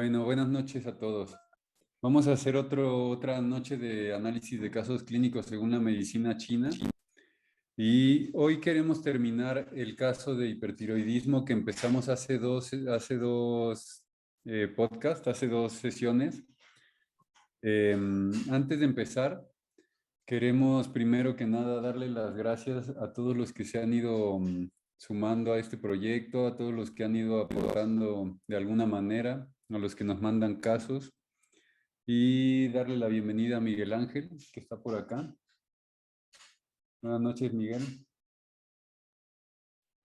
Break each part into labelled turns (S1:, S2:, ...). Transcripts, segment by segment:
S1: Bueno, buenas noches a todos. Vamos a hacer otra noche de análisis de casos clínicos según la medicina china. Y hoy queremos terminar el caso de hipertiroidismo que empezamos hace dos podcasts, hace dos sesiones. Antes de empezar, queremos primero que nada darle las gracias a todos los que se han ido sumando a este proyecto, a todos los que han ido aportando de alguna manera, a los que nos mandan casos. Y darle la bienvenida a Miguel Ángel, que está por acá. Buenas noches, Miguel.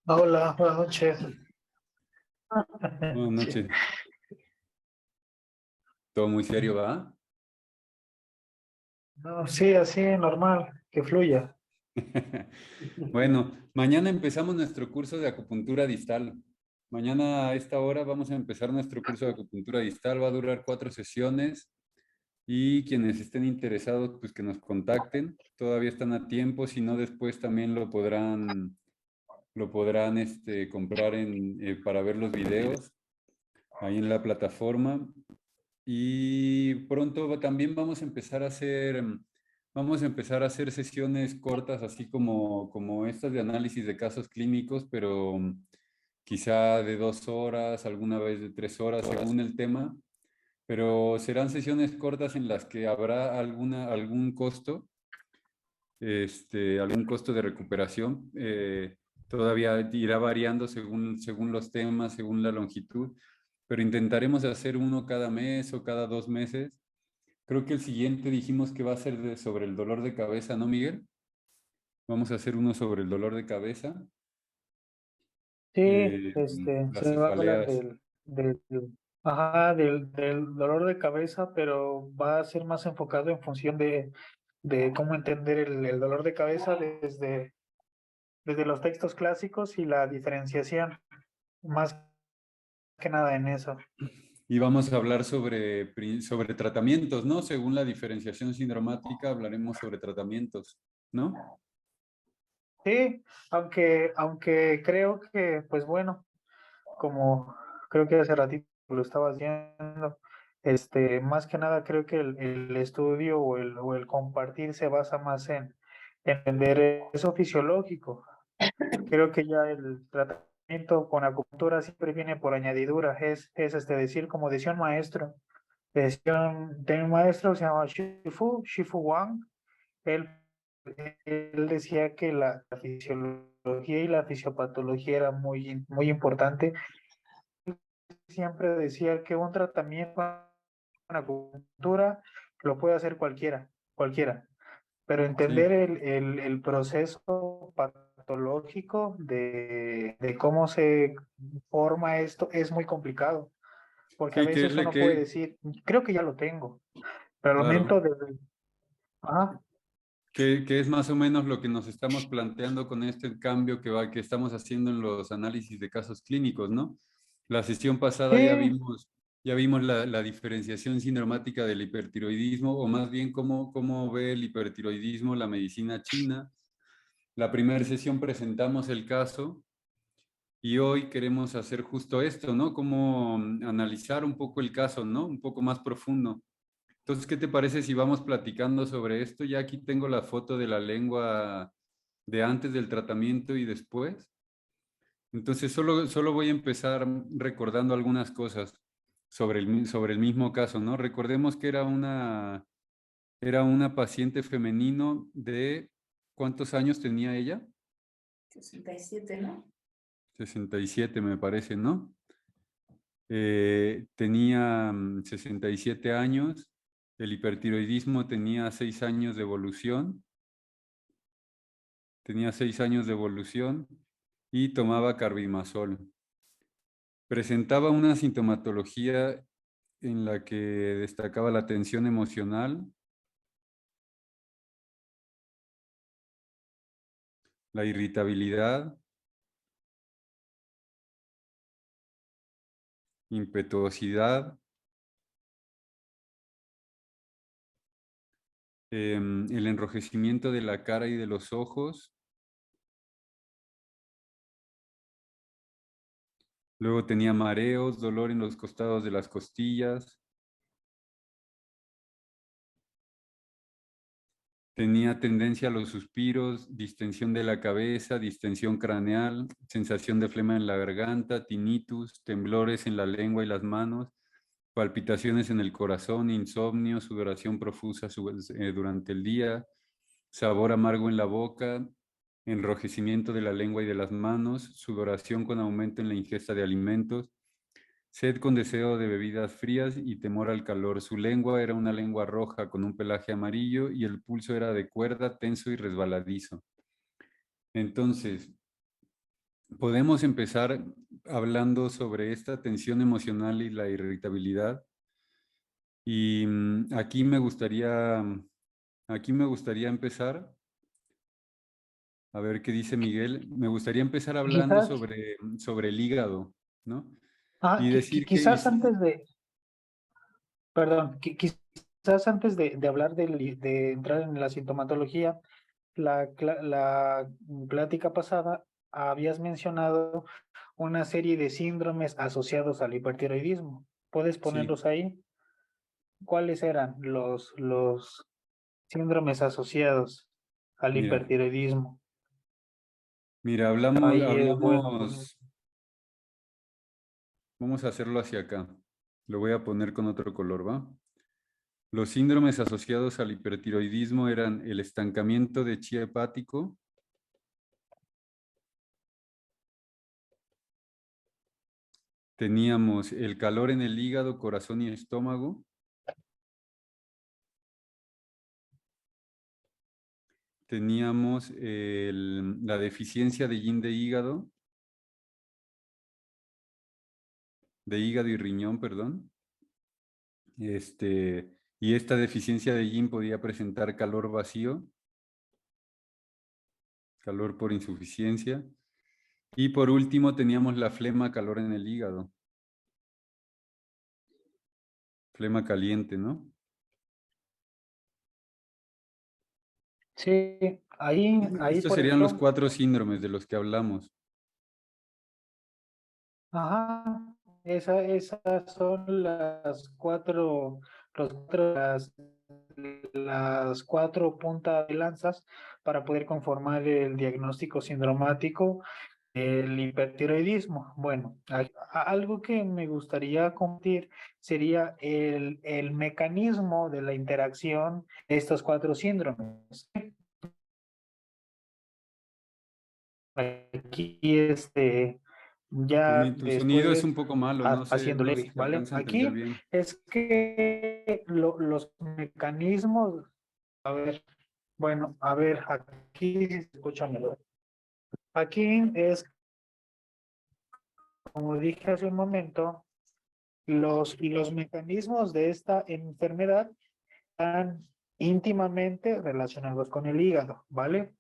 S2: Hola, buenas noches.
S1: Buenas noches. Todo muy serio, ¿va?
S2: No, sí, así, normal, que fluya.
S1: Bueno, mañana empezamos nuestro curso de acupuntura distal. Mañana a esta hora vamos a empezar nuestro curso de acupuntura distal. Va a durar 4 sesiones y quienes estén interesados, pues que nos contacten. Todavía están a tiempo, si no después también lo podrán comprar para ver los videos ahí en la plataforma. Y pronto también vamos a empezar a hacer sesiones cortas, así como estas de análisis de casos clínicos, pero quizá de 2 horas, alguna vez de 3 horas, según el tema. Pero serán sesiones cortas en las que habrá algún costo de recuperación. Todavía irá variando según los temas, según la longitud, pero intentaremos hacer uno cada mes o cada 2 meses. Creo que el siguiente dijimos que va a ser sobre el dolor de cabeza, ¿no, Miguel? Vamos a hacer uno sobre el dolor de cabeza,
S2: Sí,
S1: las
S2: se va a hablar
S1: cefaleas.
S2: del dolor de cabeza, pero va a ser más enfocado en función de cómo entender el dolor de cabeza desde los textos clásicos y la diferenciación, más que nada en eso.
S1: Y vamos a hablar sobre tratamientos, ¿no? Según la diferenciación sindromática, hablaremos sobre tratamientos, ¿no?
S2: Sí, aunque creo que, pues bueno, como creo que hace ratito lo estaba haciendo, más que nada creo que el estudio o el compartir se basa más en entender eso fisiológico. Creo que ya el tratamiento con acupuntura siempre viene por añadidura, es decir, como decía un maestro, de un maestro se llama Shifu Wang, él, él decía que la fisiología y la fisiopatología era muy importante. Siempre decía que un tratamiento con acupuntura lo puede hacer cualquiera, pero entender
S1: Sí.
S2: el proceso patológico de cómo se forma esto es muy complicado, porque a
S1: Sí,
S2: veces uno puede decir, creo que ya lo tengo, pero al momento
S1: claro,
S2: de... Ajá,
S1: que es más o menos lo que nos estamos planteando con este cambio que estamos haciendo en los análisis de casos clínicos, ¿no? La sesión pasada
S2: sí,
S1: ya vimos la diferenciación sindromática del hipertiroidismo, o más bien cómo ve el hipertiroidismo la medicina china. La primera sesión presentamos el caso y hoy queremos hacer justo esto, ¿no? Cómo analizar un poco el caso, ¿no? Un poco más profundo. Entonces, ¿qué te parece si vamos platicando sobre esto? Ya aquí tengo la foto de la lengua de antes del tratamiento y después. Entonces, solo voy a empezar recordando algunas cosas sobre el mismo caso, ¿no? Recordemos que era una paciente femenino de, ¿cuántos años tenía ella?
S3: 67, ¿no?
S1: 67 me parece, ¿no? Tenía 67 años, el hipertiroidismo tenía 6 años de evolución y tomaba carbimazol. Presentaba una sintomatología en la que destacaba la tensión emocional, la irritabilidad, impetuosidad, el enrojecimiento de la cara y de los ojos, Luego tenía mareos, dolor en los costados de las costillas. Tenía tendencia a los suspiros, distensión de la cabeza, distensión craneal, sensación de flema en la garganta, tinnitus, temblores en la lengua y las manos, palpitaciones en el corazón, insomnio, sudoración profusa durante el día, sabor amargo en la boca, enrojecimiento de la lengua y de las manos, sudoración con aumento en la ingesta de alimentos, sed con deseo de bebidas frías y temor al calor. Su lengua era una lengua roja con un pelaje amarillo y el pulso era de cuerda, tenso y resbaladizo. Entonces, podemos empezar hablando sobre esta tensión emocional y la irritabilidad. Y aquí me gustaría empezar, a ver qué dice Miguel, me gustaría empezar hablando
S2: Quizás,
S1: sobre el hígado, ¿no?
S2: ah,
S1: Y decir que
S2: quizás antes de, perdón, quizás antes de hablar de entrar en la sintomatología, la plática pasada habías mencionado una serie de síndromes asociados al hipertiroidismo. ¿Puedes
S1: sí,
S2: ponerlos ahí? ¿Cuáles eran los síndromes asociados al
S1: mira,
S2: hipertiroidismo?
S1: mira,
S2: Ahí es bueno poner.
S1: vamos a hacerlo hacia acá. Lo voy a poner con otro color, ¿va? Los síndromes asociados al hipertiroidismo eran el estancamiento de chi hepático, teníamos el calor en el hígado, corazón y estómago, teníamos la deficiencia de yin de hígado y riñón, perdón. Y esta deficiencia de yin podía presentar calor vacío, calor por insuficiencia. Y por último teníamos la flema, calor en el hígado, flema caliente, ¿no?
S2: Sí, ahí,
S1: Estos
S2: por
S1: serían los
S2: ejemplo,
S1: 4 síndromes de los que hablamos.
S2: ajá, esas son las cuatro puntas de lanzas para poder conformar el diagnóstico sindromático del hipertiroidismo. Bueno, algo que me gustaría compartir sería el mecanismo de la interacción de estos cuatro síndromes. Aquí, ya
S1: Tu sonido es
S2: después
S1: un poco malo, no sé,
S2: haciendo
S1: no
S2: leve,
S1: se
S2: ¿vale?
S1: alcanza a entender
S2: Aquí
S1: bien.
S2: es que los mecanismos, a ver, bueno, a ver, aquí se escucha mejor. Aquí es, como dije hace un momento, los mecanismos de esta enfermedad están íntimamente relacionados con el hígado, ¿vale?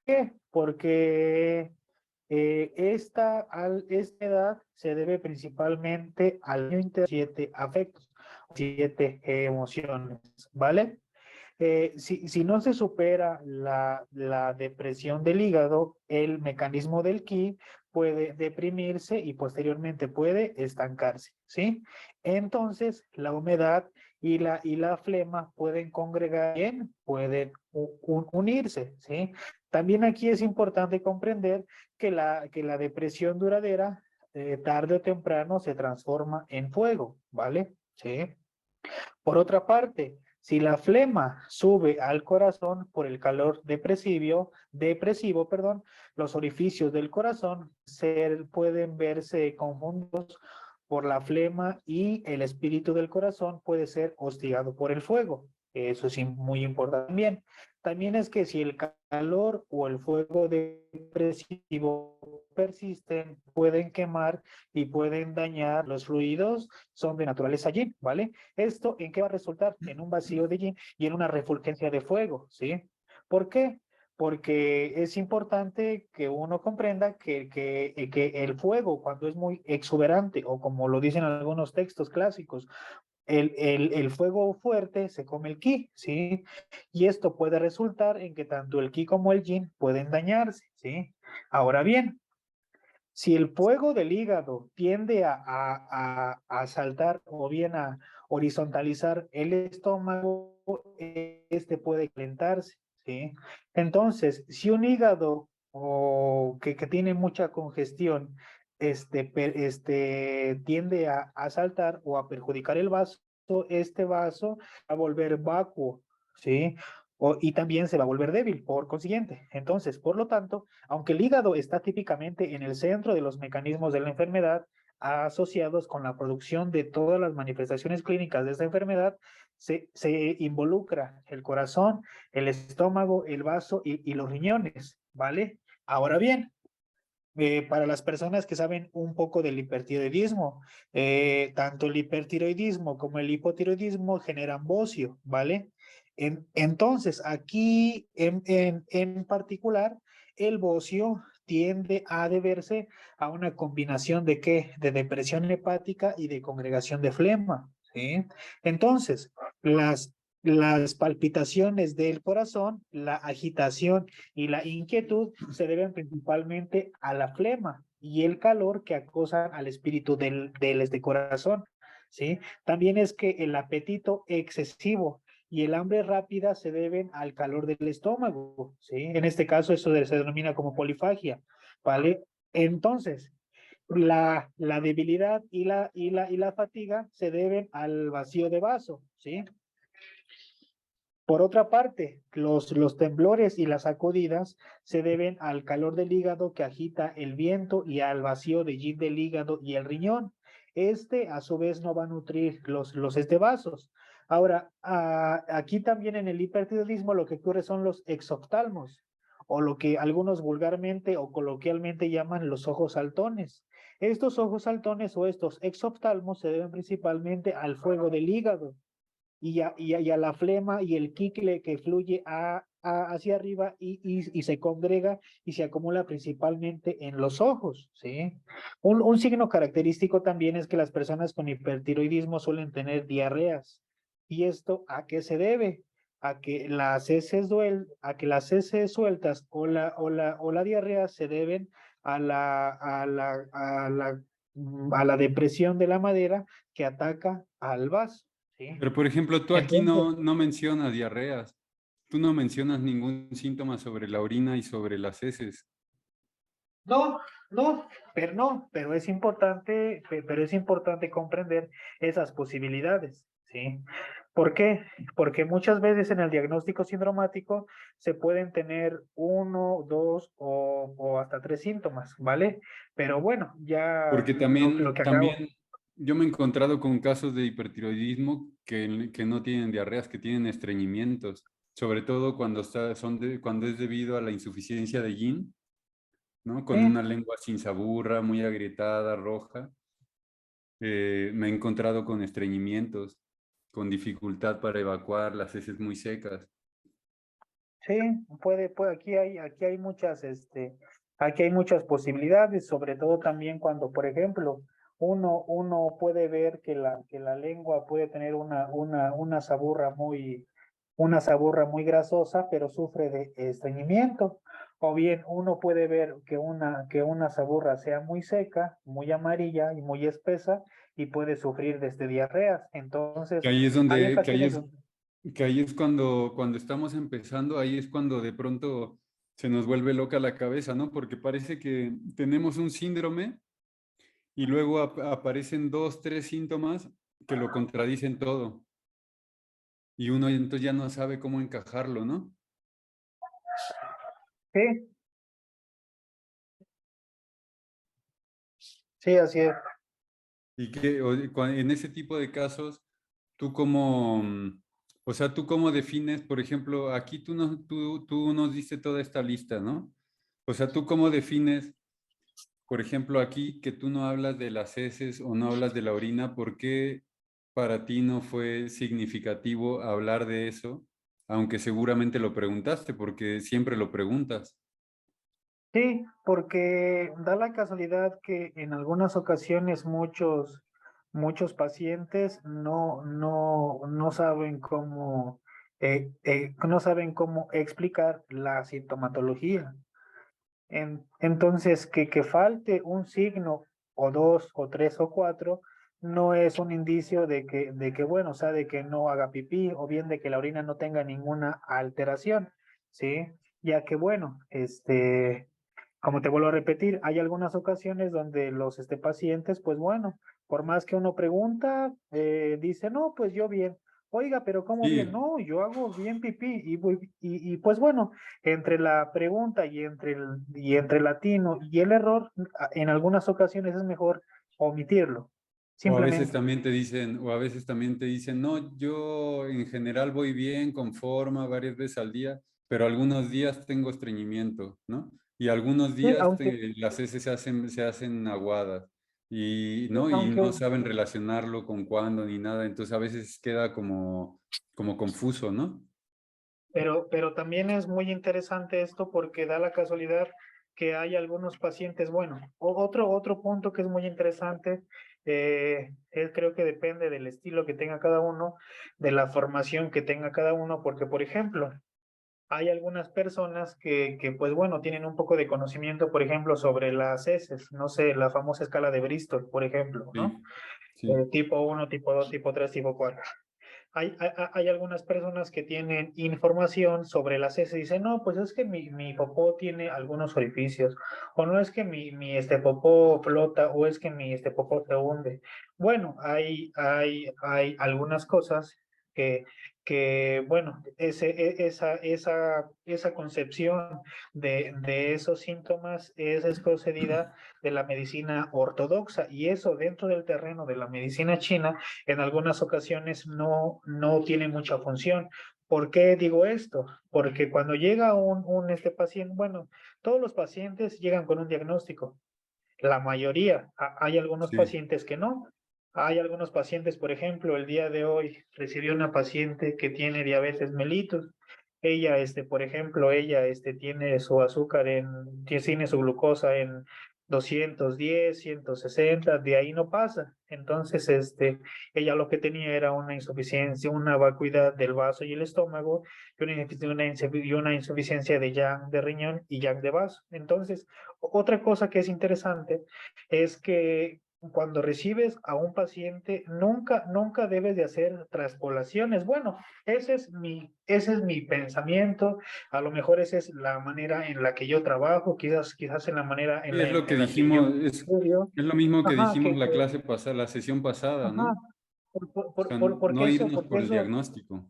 S2: ¿Qué? Porque esta edad se debe principalmente al año 7 afectos, 7 emociones, ¿vale? Si no se supera la depresión del hígado, el mecanismo del ki puede deprimirse y posteriormente puede estancarse, ¿sí? Entonces, la humedad y la flema pueden congregar bien, pueden unirse, ¿sí? También aquí es importante comprender que la depresión duradera, tarde o temprano, se transforma en fuego, ¿vale? ¿Sí? Por otra parte, si la flema sube al corazón por el calor depresivo, perdón, los orificios del corazón pueden verse confundidos por la flema y el espíritu del corazón puede ser hostigado por el fuego. Eso es muy importante también. También es que si el calor o el fuego depresivo persisten, pueden quemar y pueden dañar los fluidos, son de naturaleza yin, ¿vale? ¿Esto en qué va a resultar? En un vacío de yin y en una refulgencia de fuego, ¿sí? ¿Por qué? Porque es importante que uno comprenda que el fuego, cuando es muy exuberante, o como lo dicen algunos textos clásicos, el fuego fuerte se come el ki, ¿sí? Y esto puede resultar en que tanto el ki como el yin pueden dañarse, ¿sí? Ahora bien, Si el fuego del hígado tiende a saltar o bien a horizontalizar el estómago, este puede calentarse, ¿sí? Entonces, si un hígado que tiene mucha congestión, tiende a saltar o a perjudicar el vaso, este vaso va a volver vacuo, ¿sí? Y también se va a volver débil, por consiguiente. Entonces, por lo tanto, aunque el hígado está típicamente en el centro de los mecanismos de la enfermedad, asociados con la producción de todas las manifestaciones clínicas de esta enfermedad, se involucra el corazón, el estómago, el vaso y los riñones, ¿vale? Ahora bien, para las personas que saben un poco del hipertiroidismo, tanto el hipertiroidismo como el hipotiroidismo generan bocio, ¿vale? Entonces, aquí en particular, el bocio tiende a deberse a una combinación de ¿qué? De depresión hepática y de congregación de flema, ¿sí? Entonces, las palpitaciones del corazón, la agitación y la inquietud se deben principalmente a la flema y el calor que acosan al espíritu del corazón, ¿sí? También es que el apetito excesivo y el hambre rápida se deben al calor del estómago, ¿sí? En este caso eso se denomina como polifagia, ¿vale? Entonces, la debilidad y la fatiga se deben al vacío de vaso, ¿sí? Por otra parte, los temblores y las sacudidas se deben al calor del hígado que agita el viento y al vacío de yin del hígado y el riñón. A su vez, no va a nutrir los vasos. Ahora, aquí también en el hipertiroidismo lo que ocurre son los exoftalmos, o lo que algunos vulgarmente o coloquialmente llaman los ojos saltones. Estos ojos saltones o estos exoftalmos se deben principalmente al fuego del hígado y a la flema y el quicle que fluye hacia arriba y se congrega y se acumula principalmente en los ojos, ¿sí? Un signo característico también es que las personas con hipertiroidismo suelen tener diarreas. ¿Y esto a qué se debe? A que las heces sueltas o la diarrea se deben a la depresión de la madera que ataca al vaso. ¿Sí?
S1: Pero, por ejemplo, tú aquí
S2: Entonces,
S1: no mencionas diarreas. Tú no mencionas ningún síntoma sobre la orina y sobre las heces.
S2: no, pero es importante comprender esas posibilidades, ¿sí? ¿Por qué? Porque muchas veces en el diagnóstico sindromático se pueden tener uno, dos o hasta tres síntomas, ¿vale? Pero bueno, ya
S1: Porque
S2: lo que acabo.
S1: también yo me he encontrado con casos de hipertiroidismo que no tienen diarreas, que tienen estreñimientos, sobre todo cuando es debido a la insuficiencia de yin, ¿no? Con
S2: Sí,
S1: una lengua sin saburra, muy agrietada, roja. Me he encontrado con estreñimientos, con dificultad para evacuar, las heces muy secas.
S2: sí, aquí hay muchas posibilidades, sobre todo también cuando, por ejemplo, uno puede ver que la lengua puede tener una saburra muy grasosa, pero sufre de estreñimiento. O bien uno puede ver que una saburra sea muy seca, muy amarilla y muy espesa y puede sufrir desde diarreas.
S1: Que
S2: Entonces,
S1: ahí es
S2: hay
S1: donde,
S2: ocasiones donde.
S1: que ahí es cuando estamos empezando, ahí es cuando de pronto se nos vuelve loca la cabeza, ¿no? Porque parece que tenemos un síndrome y luego aparecen dos, tres síntomas que lo contradicen todo. Y uno entonces ya no sabe cómo encajarlo, ¿no?
S2: Sí, sí, así es.
S1: Y en ese tipo de casos, tú cómo, o sea, tú cómo defines, por ejemplo, aquí tú nos diste toda esta lista, ¿no? O sea, tú cómo defines, por ejemplo, aquí que tú no hablas de las heces o no hablas de la orina, ¿por qué para ti no fue significativo hablar de eso? Aunque seguramente lo preguntaste, porque siempre lo preguntas.
S2: Sí, porque da la casualidad que en algunas ocasiones muchos pacientes no saben cómo explicar la sintomatología. Entonces, que falte un signo o dos o tres o cuatro no es un indicio bueno, o sea, de que no haga pipí o bien de que la orina no tenga ninguna alteración, ¿sí? Ya que, bueno, como te vuelvo a repetir, hay algunas ocasiones donde los pacientes, pues bueno, por más que uno pregunta, dice, no, pues yo bien. Oiga, pero ¿cómo bien?
S1: Sí,
S2: No, yo hago bien pipí pues bueno, entre la pregunta y entre el latino y el error, en algunas ocasiones es mejor omitirlo,
S1: o a veces
S2: simplemente.
S1: también te dicen, o a veces también te dicen, no, yo en general voy bien, con forma, varias veces al día, pero algunos días tengo estreñimiento, ¿no? Y algunos
S2: Sí,
S1: días las heces se hacen aguadas y, ¿no? Y
S2: aunque,
S1: no saben relacionarlo con cuándo ni nada, entonces a veces queda como confuso, ¿no?
S2: pero también es muy interesante esto porque da la casualidad que hay algunos pacientes, bueno, otro punto que es muy interesante, creo que depende del estilo que tenga cada uno, de la formación que tenga cada uno, porque por ejemplo, hay algunas personas pues bueno, tienen un poco de conocimiento, por ejemplo, sobre las heces, no sé, la famosa escala de Bristol, por ejemplo, ¿no?
S1: Sí, sí,
S2: Tipo uno, tipo 2, tipo 3, tipo 4. Hay algunas personas que tienen información sobre las heces y dicen, no, pues es que mi popó tiene algunos orificios, o no es que mi popó flota, o es que mi popó se hunde. Bueno, hay algunas cosas que, bueno, esa concepción de esos síntomas es procedida de la medicina ortodoxa, y eso dentro del terreno de la medicina china en algunas ocasiones no tiene mucha función. ¿Por qué digo esto? Porque cuando llega un paciente, bueno, todos los pacientes llegan con un diagnóstico, la mayoría, hay algunos
S1: sí.
S2: pacientes que no. Hay algunos pacientes, por ejemplo, el día de hoy recibí una paciente que tiene diabetes mellitus. Ella, por ejemplo, ella, tiene su azúcar tiene su glucosa en 210, 160, de ahí no pasa. Entonces, ella lo que tenía era una insuficiencia, una vacuidad del vaso y el estómago, y una insuficiencia de yang de riñón y yang de vaso. Entonces, otra cosa que es interesante es que cuando recibes a un paciente, nunca debes de hacer traspolaciones. Bueno, ese es mi pensamiento. A lo mejor esa es la manera en la que yo trabajo, quizás en la manera
S1: Y es lo que
S2: en la que yo
S1: dijimos,
S2: estudio.
S1: es lo mismo que
S2: Ajá,
S1: dijimos la clase pasada, la sesión pasada, ¿no?
S2: ajá,
S1: O sea, no irnos
S2: porque
S1: por el
S2: eso,
S1: diagnóstico.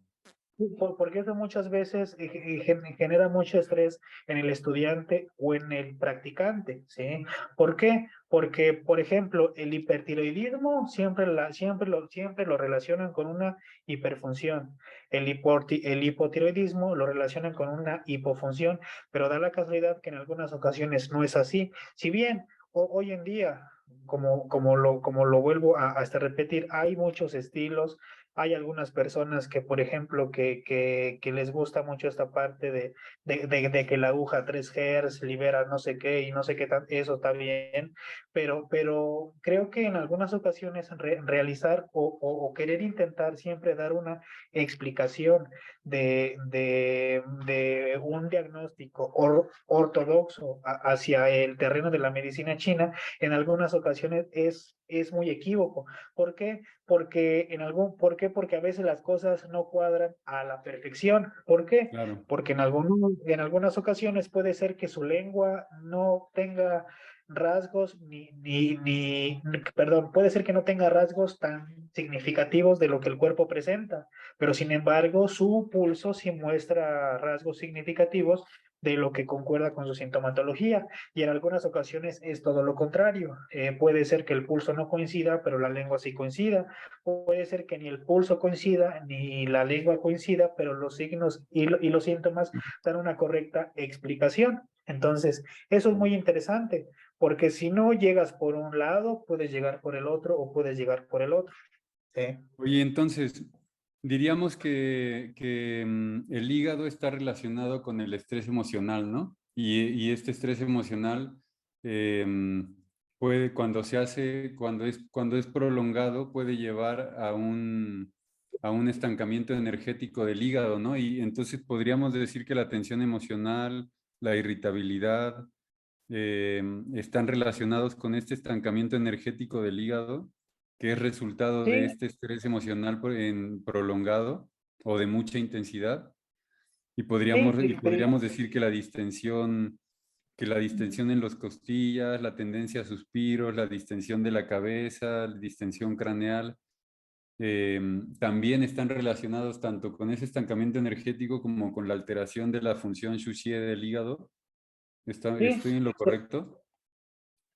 S2: porque eso muchas veces genera mucho estrés en el estudiante o en el practicante, ¿sí? ¿Por qué? Porque, por ejemplo, el hipertiroidismo siempre lo relacionan con una hiperfunción. El hipotiroidismo lo relacionan con una hipofunción, pero da la casualidad que en algunas ocasiones no es así. Si bien hoy en día, como lo vuelvo a repetir, hay muchos estilos. Hay algunas personas que, por ejemplo, que les gusta mucho esta parte de que la aguja 3 Hz libera no sé qué y no sé qué, eso está bien, pero creo que en algunas ocasiones realizar o querer intentar siempre dar una explicación de un diagnóstico ortodoxo hacia el terreno de la medicina china, en algunas ocasiones es muy equívoco. ¿Por qué? ¿Por qué? Porque a veces las cosas no cuadran a la perfección. ¿Por qué?
S1: Claro.
S2: Porque en algunas ocasiones puede ser que su lengua no tenga rasgos perdón, puede ser que no tenga rasgos tan significativos de lo que el cuerpo presenta, pero sin embargo su pulso sí muestra rasgos significativos de lo que concuerda con su sintomatología, y en algunas ocasiones es todo lo contrario. Puede ser que el pulso no coincida, pero la lengua sí coincida. Puede ser que ni el pulso coincida, ni la lengua coincida, pero los signos y los síntomas dan una correcta explicación. Entonces, eso es muy interesante, porque si no llegas por un lado, puedes llegar por el otro o puedes llegar por el otro. ¿Sí?
S1: Oye, entonces, diríamos el hígado está relacionado con el estrés emocional, ¿no? Y este estrés emocional puede, cuando es prolongado, puede llevar a un estancamiento energético del hígado, ¿no? Y entonces podríamos decir que la tensión emocional, la irritabilidad, están relacionados con este estancamiento energético del hígado, que es resultado de
S2: Sí,
S1: este estrés emocional prolongado o de mucha intensidad. Y
S2: sí,
S1: podríamos decir que la distensión en los costillas, la tendencia a suspiros, la distensión de la cabeza, la distensión craneal, también están relacionados tanto con ese estancamiento energético como con la alteración de la función Shuxie del hígado.
S2: sí,
S1: ¿Estoy en lo
S2: so-
S1: correcto?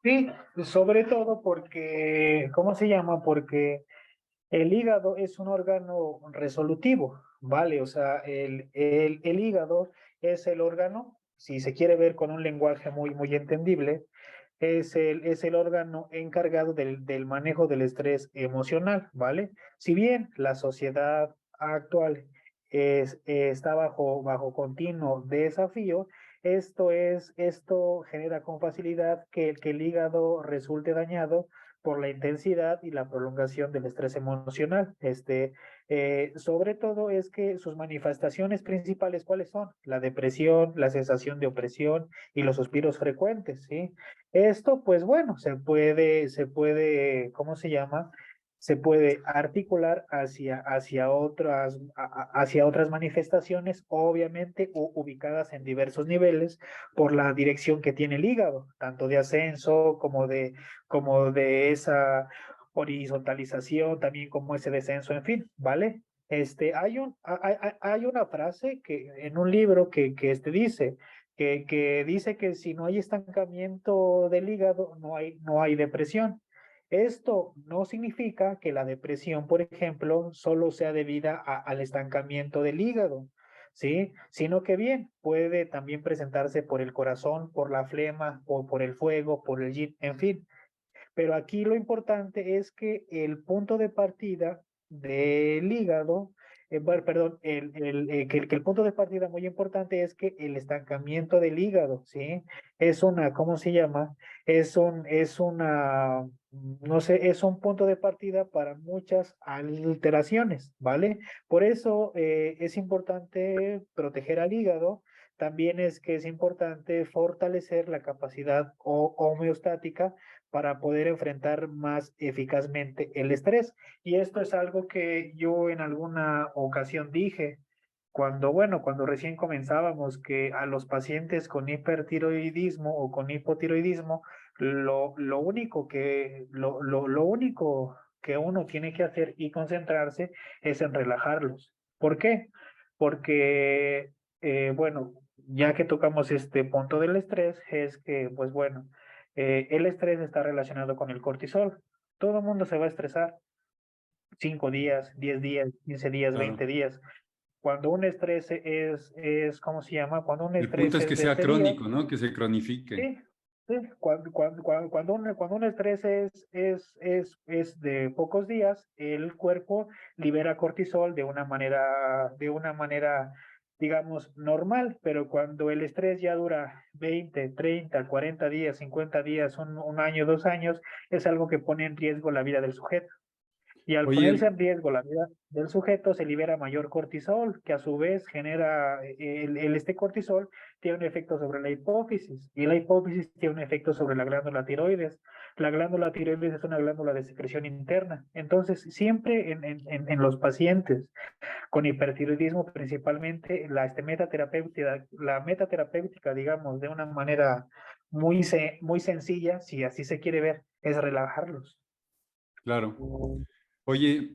S2: sí, sobre todo porque, ¿cómo se llama? Porque el hígado es un órgano resolutivo, ¿vale? O sea, el hígado es el órgano, si se quiere ver con un lenguaje muy entendible, es el órgano encargado del manejo del estrés emocional, ¿vale? Si bien la sociedad actual está bajo continuo desafío, esto genera con facilidad que el hígado resulte dañado por la intensidad y la prolongación del estrés emocional. Sobre todo es que sus manifestaciones principales, ¿cuáles son? La depresión, la sensación de opresión y los suspiros frecuentes, ¿sí? Esto, pues bueno, ¿cómo se llama? Se puede articular hacia otras manifestaciones, obviamente ubicadas en diversos niveles por la dirección que tiene el hígado, tanto de ascenso como de esa horizontalización, también como ese descenso, en fin, ¿vale? Hay una frase que en un libro que que dice que si no hay estancamiento del hígado, no hay depresión. Esto no significa que la depresión, por ejemplo, solo sea debida al estancamiento del hígado, ¿sí? Sino que bien, puede también presentarse por el corazón, por la flema, o por el fuego, por el yin, en fin. Pero aquí lo importante es que el punto de partida del hígado, perdón, que el punto de partida muy importante es que el estancamiento del hígado, ¿sí? Es una, ¿cómo se llama? Es una, no sé, es un punto de partida para muchas alteraciones, ¿vale? Por eso es importante proteger al hígado. También es que es importante fortalecer la capacidad homeostática para poder enfrentar más eficazmente el estrés. Y esto es algo que yo en alguna ocasión dije cuando recién comenzábamos, que a los pacientes con hipertiroidismo o con hipotiroidismo, lo único que uno tiene que hacer y concentrarse es en relajarlos. ¿Por qué? Porque, bueno, ya que tocamos este punto del estrés, es que, pues bueno, el estrés está relacionado con el cortisol. Todo el mundo se va a estresar 5 días, 10 días, 15 días,
S1: Claro.
S2: 20 días. Cuando un estrés ¿cómo se llama? Cuando un
S1: El punto
S2: estrés
S1: es que
S2: es de
S1: sea
S2: este día,
S1: crónico, ¿no? Que se cronifique.
S2: sí, sí. Cuando un estrés es de pocos días, el cuerpo libera cortisol de una manera, digamos, normal, pero cuando el estrés ya dura 20, 30, 40 días, 50 días, un año, 2 años, es algo que pone en riesgo la vida del sujeto. Y al ponerse
S1: Oye,
S2: en riesgo la vida del sujeto, se libera mayor cortisol, que a su vez genera, este cortisol tiene un efecto sobre la hipófisis, y la hipófisis tiene un efecto sobre la glándula tiroides. La glándula tiroides es una glándula de secreción interna. Entonces, siempre en los pacientes con hipertiroidismo, principalmente, la metaterapéutica, digamos, de una manera muy sencilla, si así se quiere ver, es relajarlos.
S1: claro. Oye,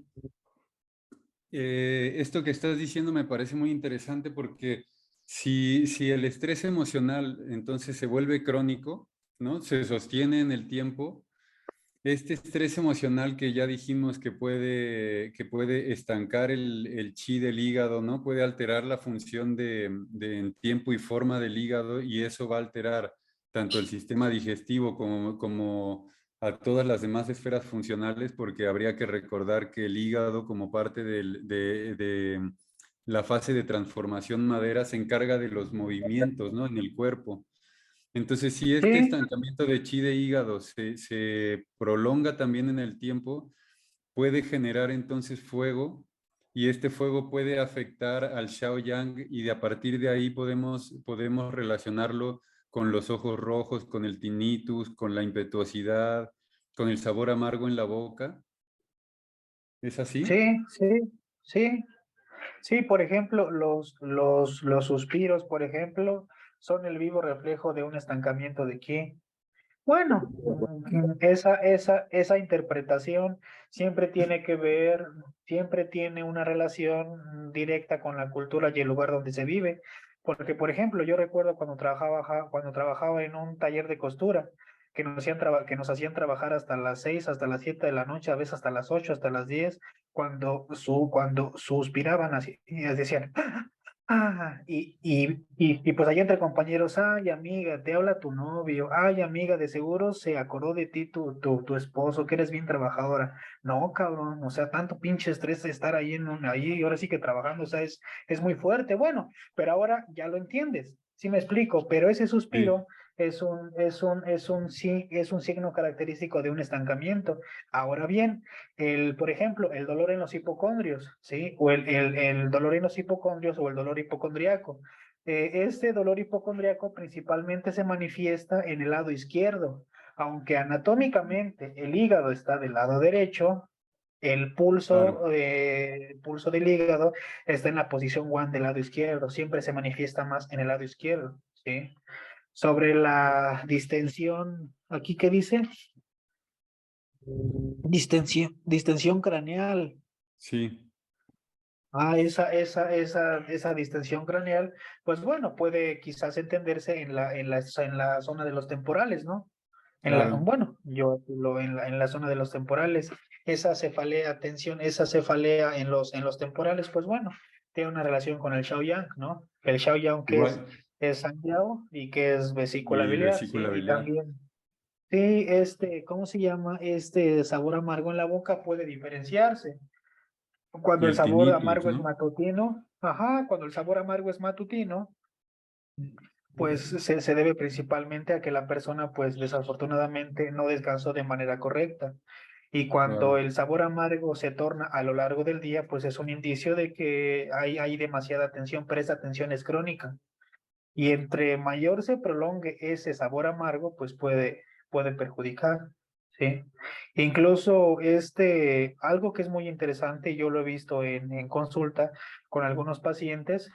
S1: esto que estás diciendo me parece muy interesante porque si el estrés emocional entonces se vuelve crónico, ¿no? Se sostiene en el tiempo, este estrés emocional que ya dijimos que puede estancar el chi del hígado, ¿no? Puede alterar la función de en tiempo y forma del hígado y eso va a alterar tanto el sistema digestivo como a todas las demás esferas funcionales, porque habría que recordar que el hígado, como parte de la fase de transformación madera, se encarga de los movimientos, ¿no? En el cuerpo. Entonces, si este
S2: Sí,
S1: estancamiento de chi de hígado se prolonga también en el tiempo, puede generar entonces fuego y este fuego puede afectar al Xiao Yang y a partir de ahí podemos relacionarlo con los ojos rojos, con el tinnitus, con la impetuosidad, con el sabor amargo en la boca. ¿Es así?
S2: Sí, sí, sí. Sí, por ejemplo, los suspiros, por ejemplo, son el vivo reflejo de un estancamiento de ki. Bueno, esa interpretación siempre tiene que ver, siempre tiene una relación directa con la cultura y el lugar donde se vive. Porque, por ejemplo, yo recuerdo cuando trabajaba en un taller de costura, que nos hacían trabajar hasta las 6, hasta las 7 de la noche, a veces hasta las 8, hasta las 10, cuando suspiraban así, y decían, y pues allá entre compañeros, ay amiga, te habla tu novio, ay amiga, de seguro se acordó de ti tu esposo, que eres bien trabajadora. No, cabrón, o sea, tanto pinche estrés de estar ahí ahí, y ahora sí que trabajando, o sea, es muy fuerte. Bueno, pero ahora ya lo entiendes, sí me explico, pero ese
S1: Sí,
S2: suspiro es un signo característico de un estancamiento. Ahora bien, por ejemplo, el dolor en los hipocondrios, ¿sí? O el dolor en los hipocondrios o el dolor hipocondriaco. Este dolor hipocondriaco principalmente se manifiesta en el lado izquierdo, aunque anatómicamente el hígado está del lado derecho,
S1: claro.
S2: el pulso del hígado está en la posición 1 del lado izquierdo, siempre se manifiesta más en el lado izquierdo, ¿sí? Sobre la distensión, ¿aquí qué dice? Distensión craneal.
S1: Sí,
S2: Esa distensión craneal, pues bueno, puede quizás entenderse en la zona de los temporales, ¿no?
S1: claro.
S2: Bueno, en la zona de los temporales, esa cefalea en los temporales, pues bueno, tiene una relación con el Shaoyang, ¿no? El Shaoyang que
S1: Igual.
S2: es Sanjiao y que es vesícula
S1: Y
S2: biliar, ¿sí?
S1: vesícula
S2: Y
S1: biliar.
S2: también, sí, ¿cómo se llama? Este sabor amargo en la boca puede diferenciarse. Cuando
S1: Y
S2: el
S1: el
S2: sabor
S1: tinnitus,
S2: amargo es
S1: ¿no?
S2: matutino, ajá, cuando el sabor amargo es matutino, pues se debe principalmente a que la persona, pues desafortunadamente, no descansó de manera correcta. Y cuando
S1: Claro.
S2: el sabor amargo se torna a lo largo del día, pues es un indicio de que hay demasiada tensión, pero esa tensión es crónica. Y entre mayor se prolongue ese sabor amargo, pues puede perjudicar, ¿sí? Incluso algo que es muy interesante, yo lo he visto en consulta con algunos pacientes,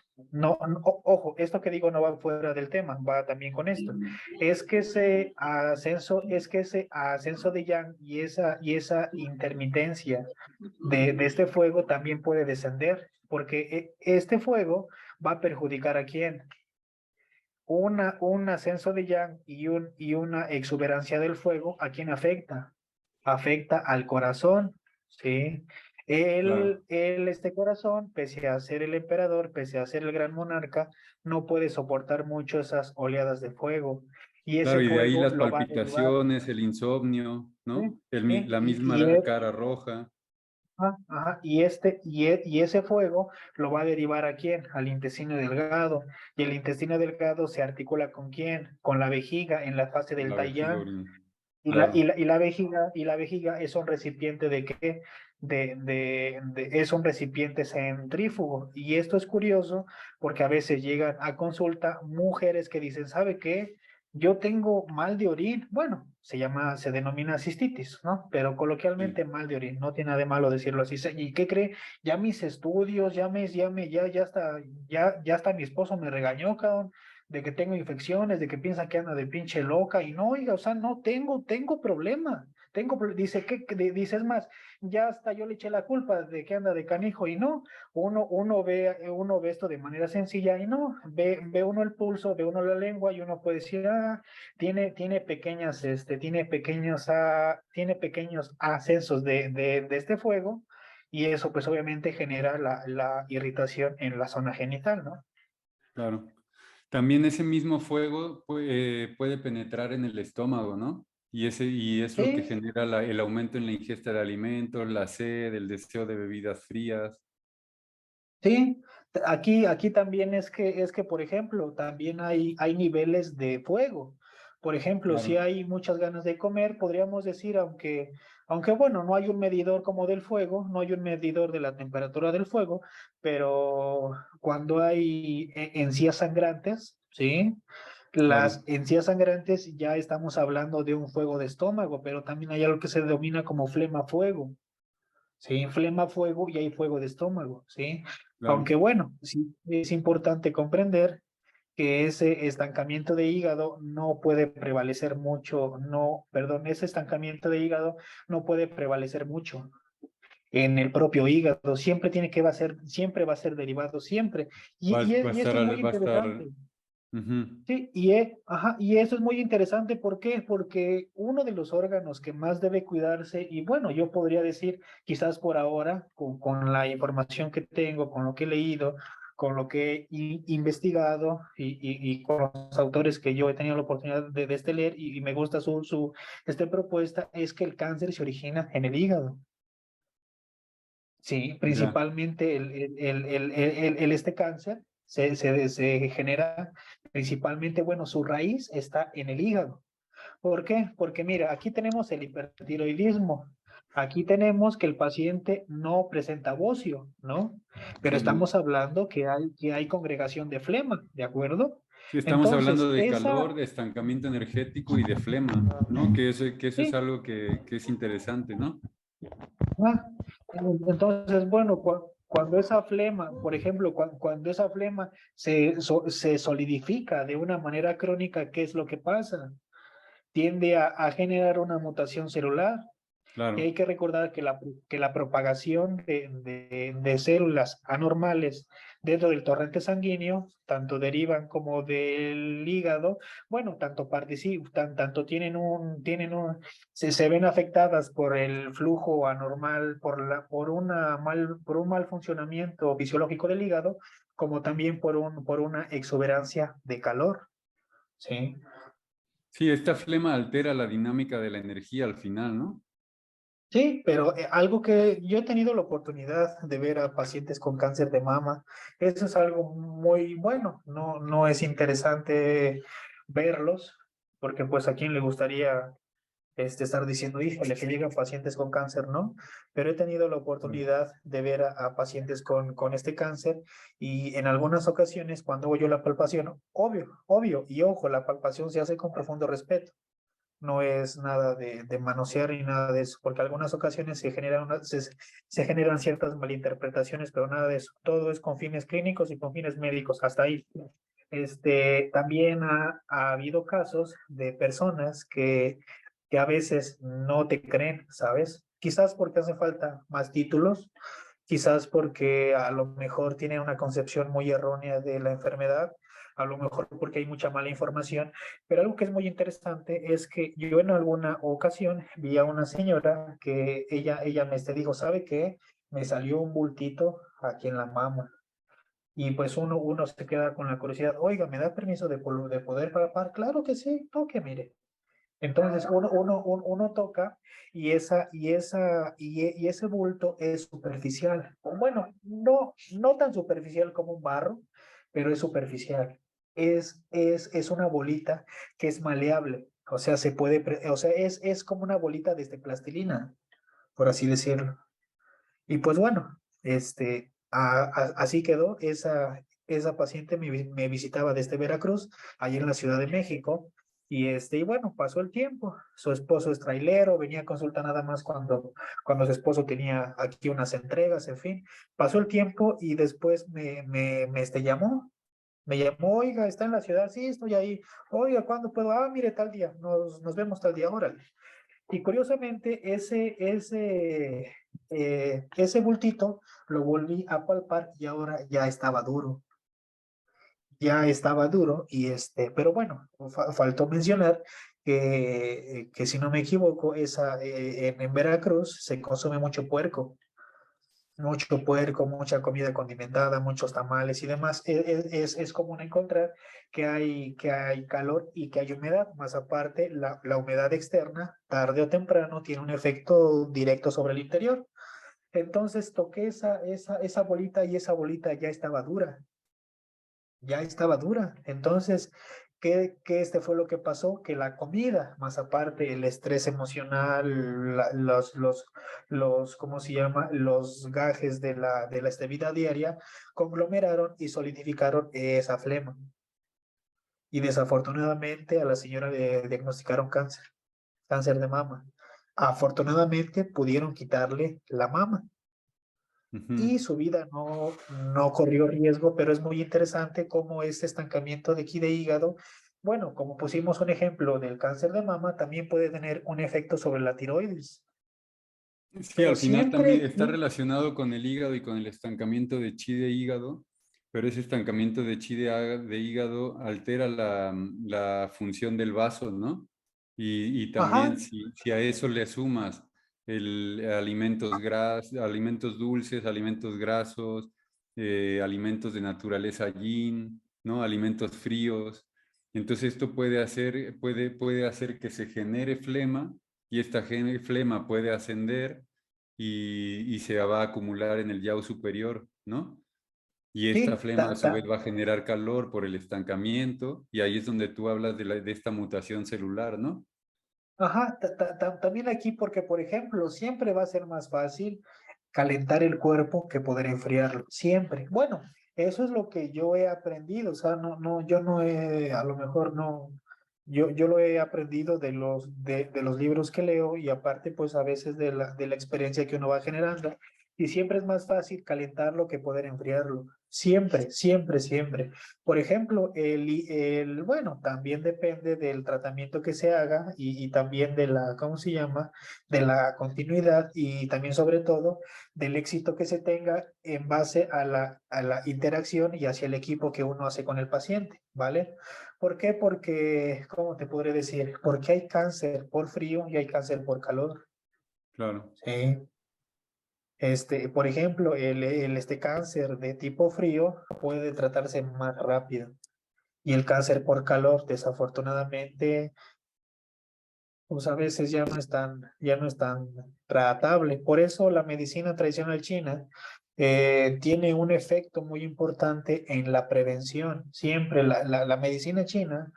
S2: ojo, esto que digo no va fuera del tema, va también con esto, es que ese ascenso de Yang y esa intermitencia de este fuego también puede descender, porque este fuego va a perjudicar a quién, un ascenso de Yang y una exuberancia del fuego, ¿a quién afecta? Afecta al corazón, ¿sí?
S1: Claro.
S2: Este corazón, pese a ser el emperador, pese a ser el gran monarca, no puede soportar mucho esas oleadas de fuego. Y ese
S1: Claro, y de ahí
S2: fuego
S1: las
S2: lo va a derivar,
S1: palpitaciones, el insomnio,
S2: ¿sí?
S1: ¿no?
S2: ¿Sí?
S1: La misma cara roja.
S2: Ajá, ajá, y ese fuego lo va a derivar ¿a quién? Al intestino delgado. Y el intestino delgado se articula ¿con quién? Con la vejiga en la fase del
S1: La vejiga
S2: Taiyang.
S1: orinal. Claro,
S2: Y la vejiga es un recipiente de qué? Es un recipiente centrífugo. Y esto es curioso porque a veces llegan a consulta mujeres que dicen, ¿sabe qué? Yo tengo mal de orina. Bueno, se denomina cistitis, ¿no? Pero
S1: sí.
S2: coloquialmente mal de orina. No tiene nada de malo decirlo así. ¿Y qué cree? Ya mis estudios, ya hasta mi esposo me regañó, cabrón, de que tengo infecciones, de que piensa que anda de pinche loca, y no, oiga, o sea, no tengo problema. Dice, dice, es más, ya hasta yo le eché la culpa de que anda de canijo, y no, uno ve esto de manera sencilla, y no, ve uno el pulso, ve uno la lengua, y uno puede decir, tiene pequeños ascensos de este fuego, y eso pues obviamente genera la irritación en la zona genital, ¿no?
S1: Claro. También ese mismo fuego puede penetrar en el estómago, ¿no? Y es lo que
S2: Sí,
S1: genera el aumento en la ingesta de alimentos, la sed, el deseo de bebidas frías.
S2: sí, aquí también es que, por ejemplo, también hay niveles de fuego. Por ejemplo, si
S1: Claro,
S2: hay muchas ganas de comer, podríamos decir, aunque bueno, no hay un medidor como del fuego, no hay un medidor de la temperatura del fuego, pero cuando hay encías sangrantes, ¿sí? Las encías sangrantes ya estamos hablando de un fuego de estómago, pero también hay algo que se denomina como flema-fuego. ¿Sí? Flema-fuego y hay fuego de estómago, ¿sí?
S1: claro.
S2: Aunque bueno, sí es importante comprender que ese estancamiento de hígado no puede prevalecer mucho, no, perdón, ese estancamiento de hígado no puede prevalecer mucho en el propio hígado, siempre tiene que va a ser, siempre va a ser derivado, siempre.
S1: Va, va a
S2: Y
S1: estar,
S2: esto es muy
S1: va a estar,
S2: interesante.
S1: ujú,
S2: Sí, ajá, y eso es muy interesante, ¿por qué? Porque uno de los órganos que más debe cuidarse, y bueno, yo podría decir, quizás por ahora, con la información que tengo, con lo que he leído, con lo que he investigado y con los autores que yo he tenido la oportunidad de leer y me gusta su propuesta, es que el cáncer se origina en el hígado. Sí,
S1: ya.
S2: principalmente este cáncer se genera principalmente, bueno, su raíz está en el hígado. ¿Por qué? Porque mira, aquí tenemos el hipertiroidismo. Aquí tenemos que el paciente no presenta bocio, ¿no? Pero
S1: Sí,
S2: estamos hablando que hay congregación de flema, ¿de acuerdo?
S1: sí, estamos
S2: Entonces,
S1: hablando de calor,
S2: esa,
S1: de estancamiento energético y de flema, ¿no? Que eso es
S2: sí,
S1: algo que es interesante, ¿no?
S2: ah, entonces, bueno, cuando esa flema, por ejemplo, cuando esa flema se solidifica de una manera crónica, ¿qué es lo que pasa? Tiende a generar una mutación celular. Y
S1: Claro.
S2: hay que recordar que la propagación de células anormales dentro del torrente sanguíneo, tanto derivan como del hígado, bueno, tanto se ven afectadas por el flujo anormal, por un mal funcionamiento fisiológico del hígado, como también por una exuberancia de calor, ¿sí?
S1: Sí, esta flema altera la dinámica de la energía al final, ¿no?
S2: Sí, pero algo que yo he tenido la oportunidad de ver a pacientes con cáncer de mama, eso es algo muy bueno, no es interesante verlos, porque pues a quién le gustaría estar diciendo, híjole, que llegan pacientes con cáncer, ¿no? Pero he tenido la
S1: Claro.
S2: oportunidad de ver a pacientes con este cáncer y en algunas ocasiones cuando hago yo la palpación, obvio, y ojo, la palpación se hace con profundo respeto, no es nada de manosear ni nada de eso, porque algunas ocasiones se generan ciertas malinterpretaciones, pero nada de eso. Todo es con fines clínicos y con fines médicos, hasta ahí. También ha habido casos de personas que a veces no te creen, ¿sabes? Quizás porque hace falta más títulos, quizás porque a lo mejor tienen una concepción muy errónea de la enfermedad, a lo mejor porque hay mucha mala información, pero algo que es muy interesante es que yo en alguna ocasión vi a una señora que ella dijo, ¿sabe qué? Me salió un bultito aquí en la mama. Y pues uno se queda con la curiosidad, oiga, ¿me da permiso de poder palpar? Claro que sí, toque, mire. Entonces uno toca y ese bulto es superficial. Bueno, no tan superficial como un barro, pero es superficial. Es una bolita que es maleable. O sea, o sea, es como una bolita de plastilina, por así decirlo. Y pues bueno, así quedó. Esa paciente me visitaba desde Veracruz, allí en la Ciudad de México. Y bueno, pasó el tiempo. Su esposo es trailero, venía a consulta nada más cuando su esposo tenía aquí unas entregas, en fin. Pasó el tiempo y después llamó. Me llamó, oiga, ¿está en la ciudad? Sí, estoy ahí. Oiga, ¿cuándo puedo? Ah, mire, tal día. Nos vemos tal día, órale. Y curiosamente, ese bultito lo volví a palpar y ahora ya estaba duro. Ya estaba duro pero bueno, faltó mencionar que si no me equivoco, en Veracruz se consume mucho puerco, mucha comida condimentada, muchos tamales y demás. Es común encontrar que hay calor y que hay humedad, más aparte la humedad externa, tarde o temprano, tiene un efecto directo sobre el interior. Entonces toqué esa bolita y esa bolita ya estaba dura. Entonces, ¿qué fue lo que pasó? Que la comida, más aparte el estrés emocional, ¿cómo se llama? Los gajes de la vida diaria, conglomeraron y solidificaron esa flema. y desafortunadamente a la señora le diagnosticaron cáncer, cáncer de mama. Afortunadamente pudieron quitarle la mama y
S1: Ujú.
S2: su vida no corrió riesgo, pero es muy interesante cómo este estancamiento de aquí de hígado, bueno, como pusimos un ejemplo del cáncer de mama, también puede tener un efecto sobre la tiroides,
S1: Sí,
S2: pero
S1: al final también
S2: siempre,
S1: está relacionado con el hígado y con el estancamiento de chi de hígado, pero ese estancamiento de chi de hígado altera la función del vaso, ¿no? Y
S2: ajá,
S1: también si a eso le sumas alimentos dulces, alimentos grasos, alimentos de naturaleza yin, ¿no? Alimentos fríos. Entonces esto puede hacer que se genere flema y esta flema puede ascender y se va a acumular en el yao superior, ¿no? Y esta
S2: sí,
S1: flema a su vez va a generar calor por el estancamiento y ahí es donde tú hablas de esta mutación celular, ¿no?
S2: ajá, también aquí porque, por ejemplo, siempre va a ser más fácil calentar el cuerpo que poder enfriarlo, siempre. Bueno, eso es lo que yo he aprendido, o sea, yo no he, a lo mejor no, yo lo he aprendido de los libros que leo y aparte, pues a veces de la experiencia que uno va generando. Y siempre es más fácil calentarlo que poder enfriarlo. Siempre, siempre, siempre. Por ejemplo, bueno, también depende del tratamiento que se haga y también de la, ¿cómo se llama? De la continuidad y también sobre todo del éxito que se tenga en base a la interacción y hacia el equipo que uno hace con el paciente, ¿vale? ¿Por qué? Porque, ¿cómo te podré decir? Porque hay cáncer por frío y hay cáncer por calor,
S1: Claro.
S2: ¿sí? Por ejemplo, este cáncer de tipo frío puede tratarse más rápido. Y el cáncer por calor, desafortunadamente, pues a veces ya no es tan tratable. Por eso la medicina tradicional china tiene un efecto muy importante en la prevención. Siempre la medicina china,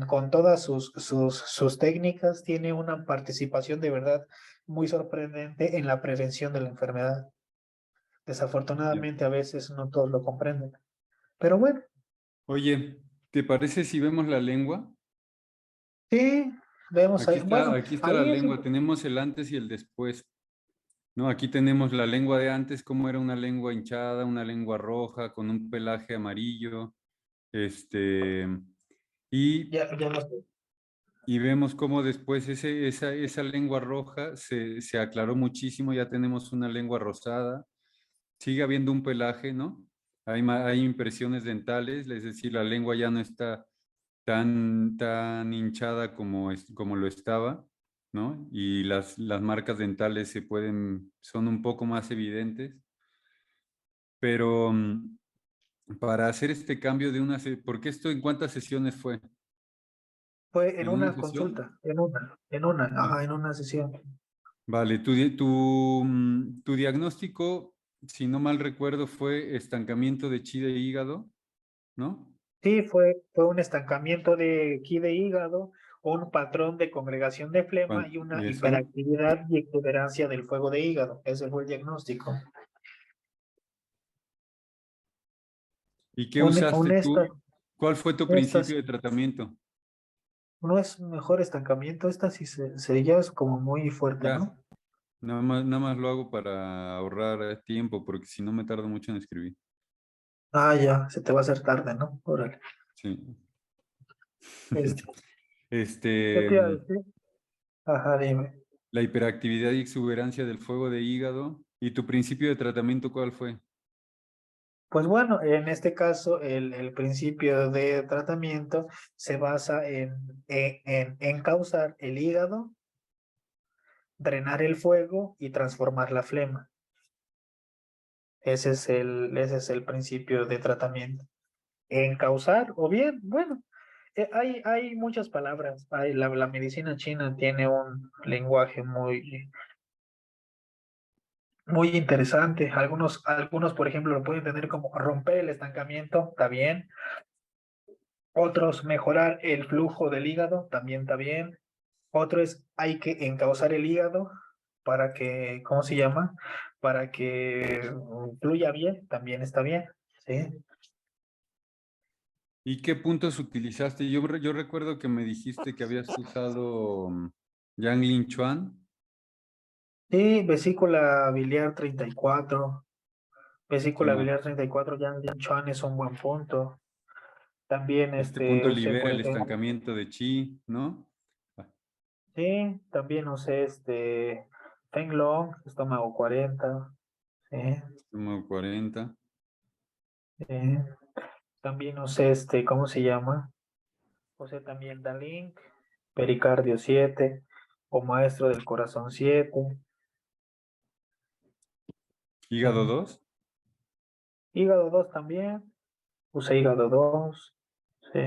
S2: con todas sus técnicas, tiene una participación de verdad muy sorprendente en la prevención de la enfermedad.
S1: Ya.
S2: Desafortunadamente, a veces no todos lo comprenden. Pero bueno,
S1: Oye, ¿te parece si vemos la lengua?
S2: sí, vemos ahí. Bueno,
S1: Aquí está la
S2: ahí es.
S1: lengua, tenemos el antes y el después, ¿no? Aquí tenemos la lengua de antes, cómo era una lengua hinchada, una lengua roja, con un pelaje amarillo, este, y
S2: Ya no sé.
S1: Y vemos cómo después esa lengua roja se aclaró muchísimo, ya tenemos una lengua rosada, sigue habiendo un pelaje, ¿no? Hay impresiones dentales, es decir, la lengua ya no está tan hinchada como lo estaba, ¿no? Y las marcas dentales son un poco más evidentes, pero para hacer este cambio ¿porque esto en cuántas sesiones fue?
S2: Fue en
S1: ¿En una
S2: una
S1: sesión?
S2: consulta, ajá, en una sesión.
S1: Vale, tu diagnóstico, si no mal recuerdo, fue estancamiento de chi de hígado, ¿no?
S2: Sí, fue un estancamiento de ki de hígado, un patrón de congregación de flema y una
S1: Eso.
S2: hiperactividad y exuberancia del fuego de hígado. Ese fue el diagnóstico.
S1: ¿Y qué usaste
S2: Esta,
S1: tú? ¿Cuál fue tu
S2: estas
S1: principio de tratamiento?
S2: no es mejor estancamiento, esta sí sería es como muy fuerte,
S1: Ya,
S2: ¿no?
S1: nada más lo hago para ahorrar tiempo, porque si no me tardo mucho en escribir.
S2: Ah, ya, se te va a hacer tarde, ¿no? Órale.
S1: Sí.
S2: Este, ¿Qué
S1: Este,
S2: te iba a decir? Ajá, dime.
S1: la hiperactividad y exuberancia del fuego de hígado. ¿Y tu principio de tratamiento cuál fue?
S2: Pues bueno, en este caso el principio de tratamiento se basa en causar el hígado, drenar el fuego y transformar la flema. Ese es el principio de tratamiento. En causar o bien, bueno, hay muchas palabras. La medicina china tiene un lenguaje muy interesante. Algunos, por ejemplo, lo pueden entender como romper el estancamiento, está bien. Otros, mejorar el flujo del hígado, también está bien. Otro es, hay que encauzar el hígado para que, ¿cómo se llama? Para que fluya bien, también está bien, ¿sí?
S1: ¿Y qué puntos utilizaste? Yo recuerdo que me dijiste que habías usado Yang Lin Chuan.
S2: Sí, vesícula biliar 34.
S1: ¿Qué
S2: Vesícula
S1: más?
S2: biliar 34, Yang Lin Chuan es un buen punto. También
S1: Este punto
S2: usé,
S1: libera
S2: por
S1: el
S2: ejemplo,
S1: estancamiento de chi, ¿no? Ah,
S2: sí, también usé Feng Long, estómago 40. Sí,
S1: como 40.
S2: sí. También usé ¿cómo se llama? Usé también Dalink, pericardio 7 o maestro del corazón 7. Sí.
S1: Hígado 2.
S2: Hígado 2 también, usé hígado 2. Sí,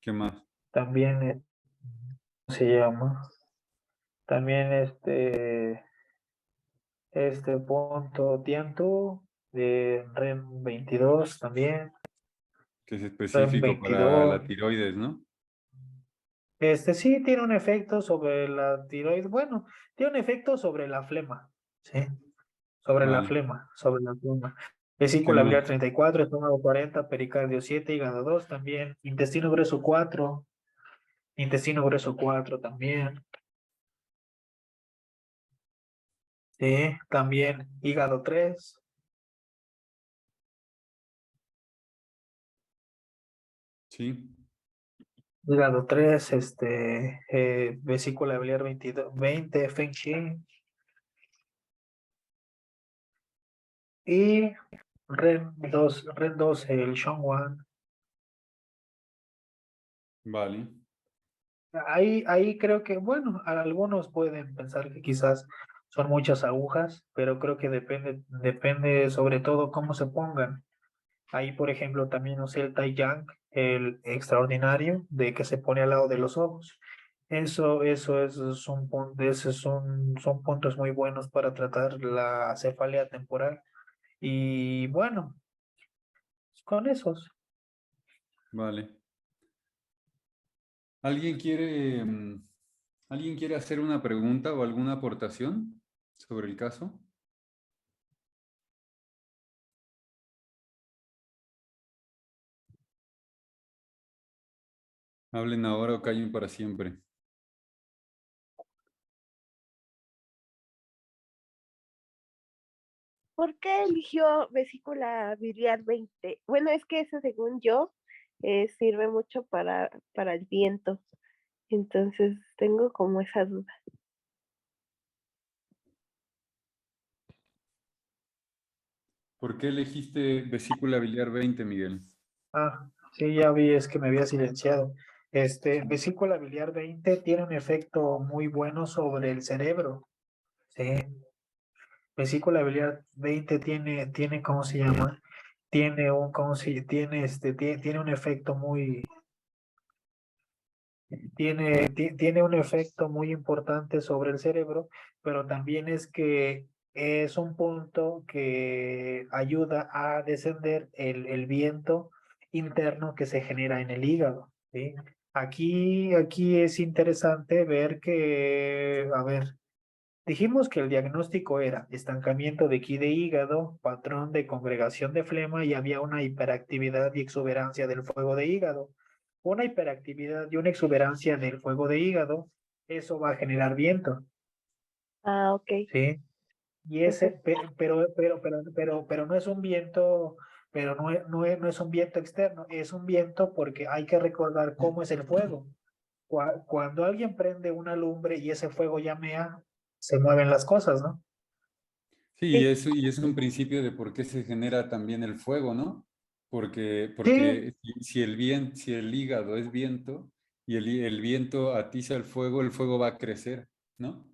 S1: ¿Qué más?
S2: también, ¿cómo se llama? También punto Tiantu de REM 22 también,
S1: Que es
S2: REM
S1: específico para
S2: 22.
S1: la tiroides, ¿no?
S2: Sí tiene un efecto sobre la tiroides, bueno, tiene un efecto sobre la flema, sí,
S1: Vale.
S2: sobre la flema.
S1: ¿Qué
S2: Vesícula biliar
S1: más?
S2: 34, estómago 40, pericardio 7, hígado 2 también, intestino grueso 4, intestino grueso 4 también, sí, también hígado 3,
S1: Sí.
S2: hígado 3, vesícula biliar 22, 20, Feng Qi, y REN 2 el Shongwan.
S1: Vale.
S2: Ahí creo que, bueno, algunos pueden pensar que quizás son muchas agujas, pero creo que depende sobre todo cómo se pongan. Ahí, por ejemplo, también usé el Taiyang, el extraordinario, de que se pone al lado de los ojos. Eso es un punto, son puntos muy buenos para tratar la cefalea temporal. Y bueno, con esos.
S1: Vale. ¿Alguien quiere, ¿alguien quiere hacer una pregunta o alguna aportación sobre el caso? Hablen ahora o callen para siempre.
S4: ¿Por qué eligió vesícula biliar 20? Bueno, es que eso según yo sirve mucho para el viento. Entonces tengo como esa duda.
S1: ¿Por qué elegiste vesícula biliar 20, Miguel?
S2: Ah, sí, ya vi, es que me había silenciado. Vesícula biliar 20 tiene un efecto muy bueno sobre el cerebro. Sí. Vesícula biliar 20 tiene, ¿cómo se llama? Tiene un, ¿cómo se, tiene tiene un efecto tiene un efecto muy importante sobre el cerebro, pero también es que es un punto que ayuda a descender el viento interno que se genera en el hígado, ¿sí? Aquí es interesante ver que, a ver, dijimos que el diagnóstico era estancamiento de ki de hígado, patrón de congregación de flema y había una hiperactividad y exuberancia del fuego de hígado. Una hiperactividad y una exuberancia del fuego de hígado, eso va a generar viento,
S4: Ah, ok.
S2: ¿sí? Y
S4: Ujú.
S2: pero no es un viento, pero no es un viento externo, es un viento porque hay que recordar cómo es el fuego. Cuando alguien prende una lumbre y ese fuego llamea, se mueven las cosas, ¿no?
S1: Sí,
S4: Sí.
S1: y es un principio de por qué se genera también el fuego, ¿no?
S2: Sí,
S1: Porque si el hígado es viento y el viento atiza el fuego va a crecer, ¿no?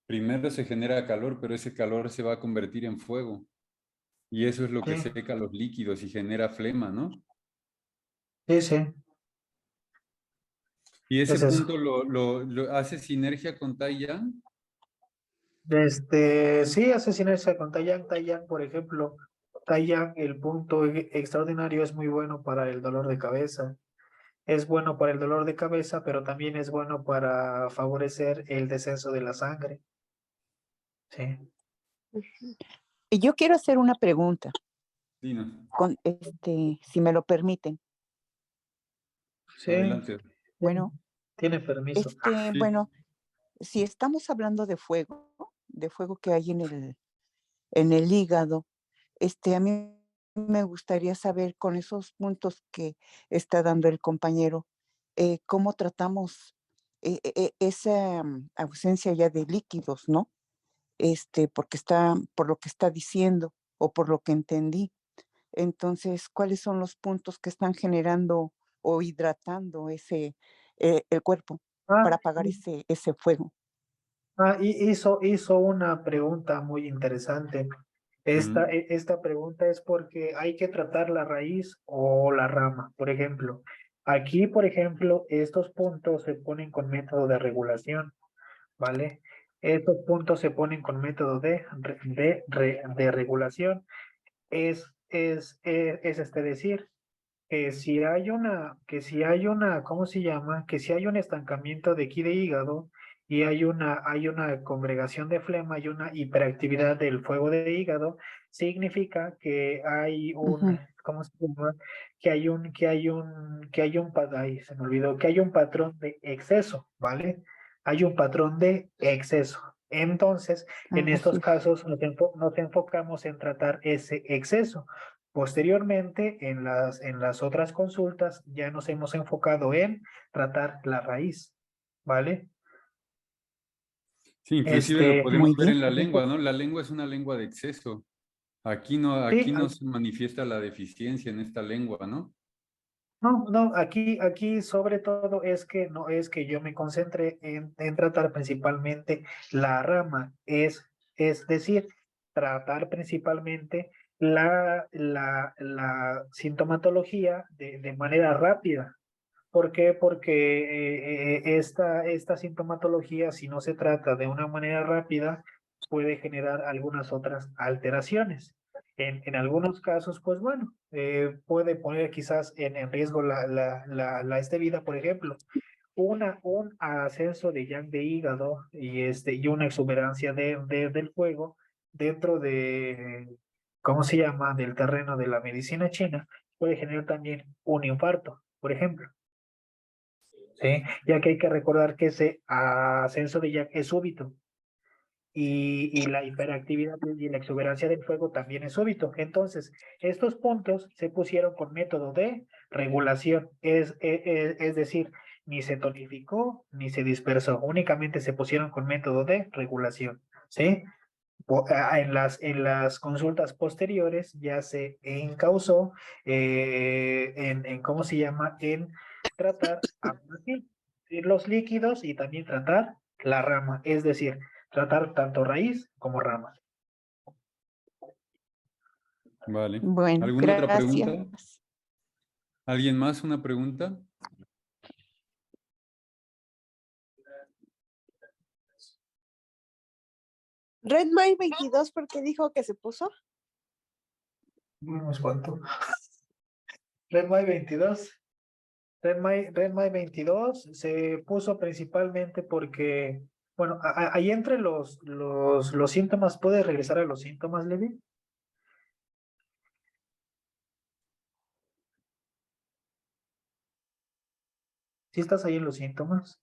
S1: Primero se genera calor, pero ese calor se va a convertir en fuego. Y eso es lo que
S2: sí,
S1: seca los líquidos y genera flema, ¿no?
S2: sí, sí,
S1: Y ese
S2: es eso.
S1: punto lo hace sinergia con Taiyang.
S2: Sí, hace sinergia con Taiyang. Taiyang, por ejemplo, Taiyang, el punto extraordinario es muy bueno para el dolor de cabeza. Es bueno para el dolor de cabeza, pero también es bueno para favorecer el descenso de la sangre. Sí.
S5: Y yo quiero hacer una pregunta,
S1: Dinos.
S5: si me lo permiten.
S2: Sí,
S1: Adelante.
S5: Bueno,
S2: tiene permiso.
S1: Sí.
S5: bueno, si estamos hablando de fuego que hay en el hígado, a mí me gustaría saber con esos puntos que está dando el compañero, cómo tratamos esa ausencia ya de líquidos, ¿no? Porque por lo que está diciendo o por lo que entendí. Entonces, ¿cuáles son los puntos que están generando o hidratando el cuerpo
S2: Ah,
S5: para apagar ese fuego?
S2: hizo una pregunta muy interesante.
S1: Ujú.
S2: Esta pregunta es porque hay que tratar la raíz o la rama. Por ejemplo, aquí, por ejemplo, estos puntos se ponen con método de regulación, ¿vale? Estos puntos se ponen con método de regulación. Es decir, ¿cómo se llama? Que si hay un estancamiento de aquí de hígado y hay una congregación de flema y una hiperactividad del fuego de hígado, significa que hay
S5: Ujú,
S2: ¿cómo se llama? Ay, se me olvidó, que hay un patrón de exceso, ¿vale? Hay un patrón de exceso. Entonces, en
S5: así
S2: estos
S5: es.
S2: casos nos enfocamos en tratar ese exceso. Posteriormente, en las otras consultas, ya nos hemos enfocado en tratar la raíz, ¿vale?
S1: Sí, inclusive lo
S2: Este,
S1: podemos
S5: Muy
S1: ver
S5: bien.
S1: en la lengua, ¿no? La lengua es una lengua de exceso.
S2: sí,
S1: Aquí no se manifiesta la deficiencia en esta lengua, ¿no?
S2: no, aquí sobre todo es que no es que yo me concentre en tratar principalmente la rama, es decir, tratar principalmente la sintomatología de manera rápida. ¿Por qué? Porque esta sintomatología, si no se trata de una manera rápida, puede generar algunas otras alteraciones. En algunos casos, pues bueno, puede poner quizás en riesgo la vida, por ejemplo, un ascenso de yang de hígado y una exuberancia del fuego dentro ¿cómo se llama?, del terreno de la medicina china, puede generar también un infarto, por ejemplo. ¿Sí? Ya que hay que recordar que ese ascenso de Jack es súbito y la hiperactividad y la exuberancia del fuego también es súbito. Entonces, estos puntos se pusieron con método de regulación, es decir, ni se tonificó ni se dispersó, únicamente se pusieron con método de regulación. ¿Sí? En las consultas posteriores ya se encausó ¿cómo se llama? En tratar los líquidos y también tratar la rama, es decir, tratar tanto raíz como rama.
S1: Vale.
S5: Bueno,
S1: ¿Alguna otra
S5: gracias.
S1: pregunta? ¿Alguien más una pregunta?
S4: Redmine 22, ¿por qué dijo que se puso?
S2: Unos cuantos. Redmine 22. Redmine 22 se puso principalmente porque, bueno, ahí entre los síntomas, ¿puedes regresar a los síntomas, Levi? ¿Sí estás ahí en los síntomas?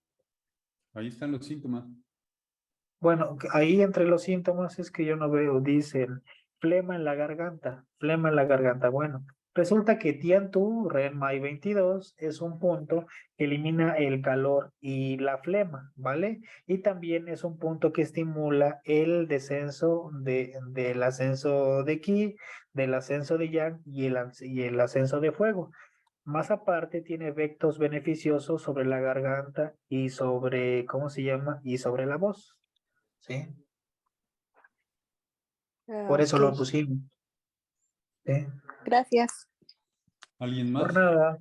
S1: Ahí están los síntomas.
S2: Bueno, ahí entre los síntomas es que yo no veo, dicen flema en la garganta, flema en la garganta. Bueno, resulta que Tiantu, RENMAI 22, es un punto que elimina el calor y la flema, ¿vale? Y también es un punto que estimula el descenso del ascenso de Qi, del ascenso de Yang y el ascenso de fuego. Más aparte, tiene efectos beneficiosos sobre la garganta y sobre, ¿cómo se llama? Y sobre la voz. Sí,
S4: Ah,
S2: por eso lo
S4: ok,
S2: pusimos. Sí,
S4: gracias.
S1: ¿Alguien
S2: por
S1: más?
S2: nada.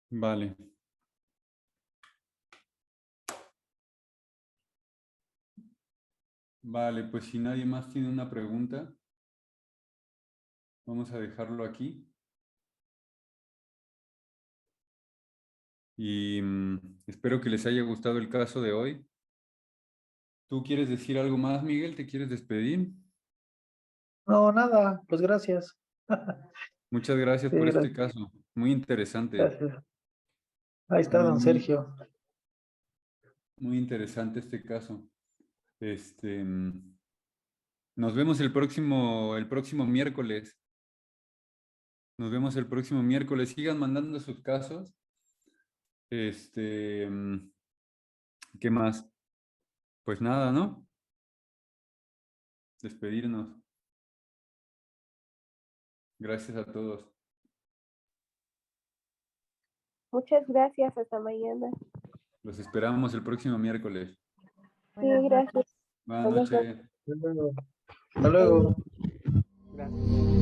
S1: Vale. Vale, pues si nadie más tiene una pregunta, vamos a dejarlo aquí. Y espero que les haya gustado el caso de hoy. ¿Tú quieres decir algo más, Miguel? ¿Te quieres despedir?
S2: No, nada, pues gracias.
S1: Muchas gracias
S2: Sí,
S1: por este
S2: gracias.
S1: caso. Muy interesante.
S2: Gracias. Ahí está,
S1: Muy,
S2: don
S1: muy,
S2: Sergio.
S1: muy interesante este caso. Nos vemos el próximo miércoles. Nos vemos el próximo miércoles. Sigan mandando sus casos. ¿Qué más? Pues nada, ¿no? Despedirnos. Gracias a todos.
S4: Muchas gracias, hasta mañana.
S1: Los esperamos el próximo miércoles.
S4: Sí, gracias.
S1: Buenas noches.
S2: Hasta luego. Hasta luego.
S5: Gracias.